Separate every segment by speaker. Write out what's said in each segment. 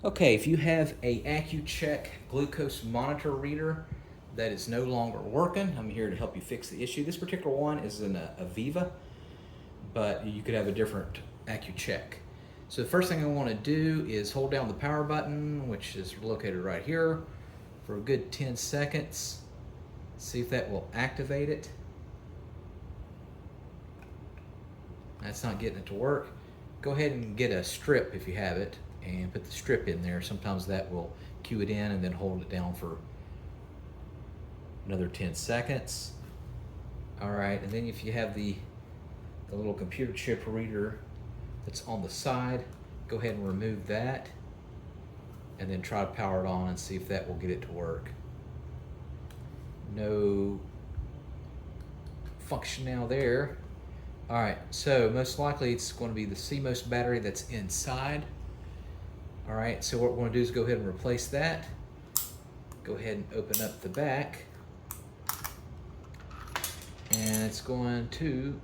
Speaker 1: Okay, if you have a Accu-Chek glucose monitor reader that is no longer working, I'm here to help you fix the issue. This particular one is an Aviva, but you could have a different Accu-Chek. So the first thing I want to do is hold down the power button, which is located right here, for a good 10 seconds. See if that will activate it. That's not getting it to work. Go ahead and get a strip if you have it and put the strip in there. Sometimes that will cue it in and then hold it down for another 10 seconds. All right, and then if you have the little computer chip reader that's on the side, go ahead and remove that and then try to power it on and see if that will get it to work. No function now there. All right, so most likely it's going to be the CMOS battery that's inside. All right, so what we're going to do is go ahead and replace that. Go ahead and open up the back. And it's going to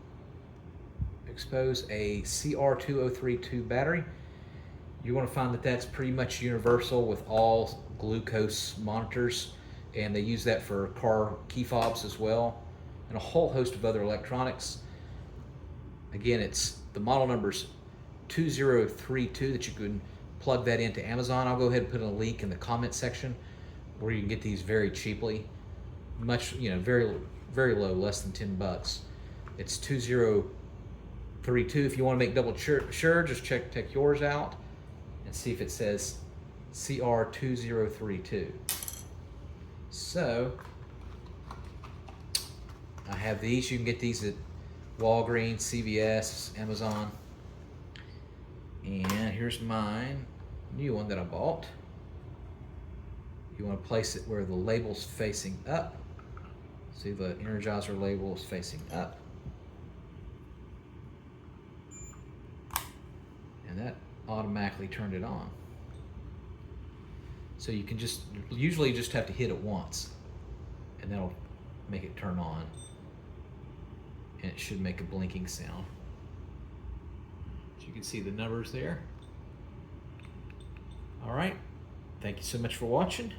Speaker 1: expose a CR2032 battery. You're going to find that that's pretty much universal with all glucose monitors, and they use that for car key fobs as well, and a whole host of other electronics. Again, the model number's 2032 that you can plug that into Amazon. I'll go ahead and put a link in the comment section where you can get these very cheaply. Much, very, very low, less than 10 bucks. It's 2032. If you want to make double sure, just check yours out and see if it says CR2032. So I have these. You can get these at Walgreens, CVS, Amazon. And here's mine, new one that I bought. You want to place it where the label's facing up. See, the Energizer label is facing up. And that automatically turned it on. So you can usually just have to hit it once and that'll make it turn on. And it should make a blinking sound. So you can see the numbers there. All right, thank you so much for watching.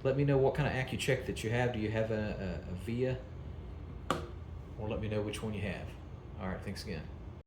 Speaker 1: Let me know what kind of Accu-Chek that you have. Do you have a Via? Or let me know which one you have. All right, thanks again.